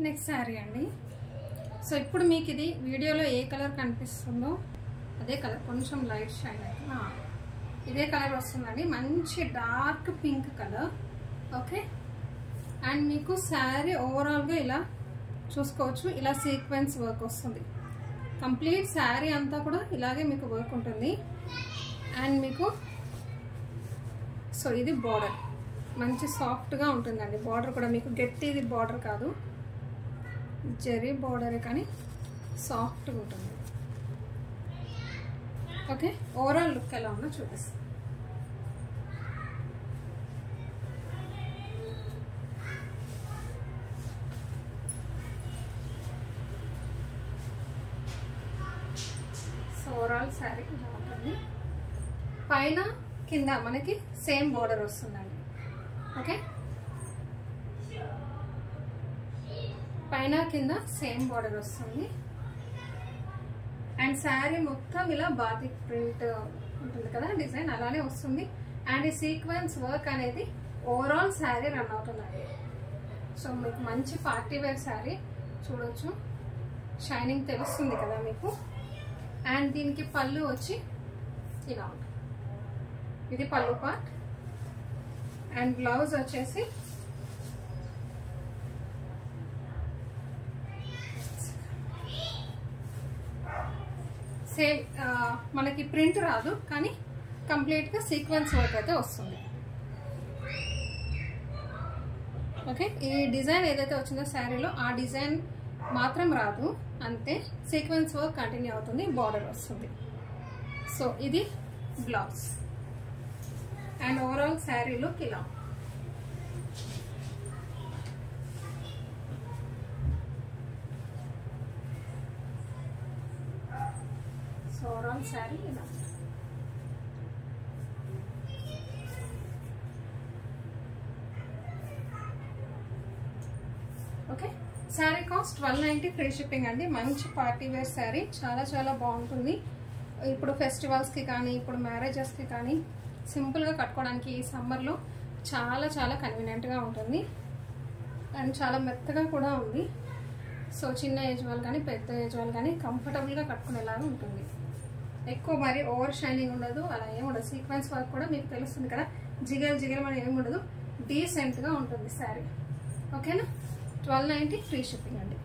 Next sari అండి. So ఇప్పుడు మీకు ఇది వీడియోలో ఏ కలర్ కనిపిస్తుందో అదే కలర్, కొంచెం లైట్ షైన్ అయితే ఇదే కలర్ వస్తుందండి. మంచి dark pink colour. Okay, and మీకు శారీ ఓవరాల్గా ఇలా చూసుకోవచ్చు, ఇలా సీక్వెన్స్ వర్క్ వస్తుంది. కంప్లీట్ శారీ అంతా కూడా ఇలాగే మీకు వర్క్ ఉంటుంది. అండ్ మీకు సో ఇది బార్డర్ మంచి సాఫ్ట్గా ఉంటుందండి. బార్డర్ కూడా మీకు గట్టిది బార్డర్ కాదు, జరీ బార్డరే కానీ సాఫ్ట్గా ఉంటుంది. ఓకే, ఓవరాల్ లుక్ ఎలా ఉందో చూపిస్తాను. సో ఓవరాల్ శారీ ఇలా ఉంటుంది. పైన కింద మనకి సేమ్ బార్డర్ వస్తుందండి. ఓకే, పైన కింద సేమ్ బార్డర్ వస్తుంది. అండ్ శారీ మొత్తం ఇలా బాతిక్ ప్రింట్ ఉంటుంది కదా డిజైన్, అలానే వస్తుంది. అండ్ ఈ సీక్వెన్స్ వర్క్ అనేది ఓవరాల్ శారీ రన్ అవుతుందండి. సో మీకు మంచి పార్టీ వేర్ శారీ చూడొచ్చు, షైనింగ్ తెలుస్తుంది కదా మీకు. అండ్ దీనికి పళ్ళు వచ్చి ఇలా ఉంటుంది, ఇది పళ్ళు పార్ట్. అండ్ బ్లౌజ్ వచ్చేసి సేమ్ మనకి ప్రింట్ రాదు కానీ కంప్లీట్గా సీక్వెన్స్ వర్క్ అయితే వస్తుంది. ఓకే, ఈ డిజైన్ ఏదైతే వచ్చిందో శారీలో ఆ డిజైన్ మాత్రం రాదు, అంతే. సీక్వెన్స్ వర్క్ కంటిన్యూ అవుతుంది, బార్డర్ వస్తుంది. సో ఇది blouse. And overall sari look ఇలా. సో ఓవరాల్ శారీ ఇలా. Okay, sari cost 1290 free shipping అండి. మంచి పార్టీ వేర్ శారీ, చాలా చాలా బాగుంటుంది. ఇప్పుడు ఫెస్టివల్స్కి కానీ ఇప్పుడు మ్యారేజెస్కి కానీ సింపుల్గా కట్టుకోవడానికి ఈ సమ్మర్లో చాలా చాలా కన్వీనియంట్గా ఉంటుంది. అండ్ చాలా మెత్తగా కూడా ఉంది. సో చిన్న ఏజ్ వాళ్ళు కానీ పెద్ద ఏజ్ వాళ్ళు కానీ కంఫర్టబుల్గా కట్టుకునేలాగా ఉంటుంది. ఎక్కువ మరి ఓవర్ షైనింగ్ ఉండదు, అలా ఏమి ఉండదు. సీక్వెన్స్ వర్క్ కూడా మీకు తెలుస్తుంది కదా, జిగల్ జిగల్ అని ఏమి ఉండదు, డీసెంట్గా ఉంటుంది శారీ. ఓకేనా, 1290 ఫ్రీ షిప్పింగ్ అండి.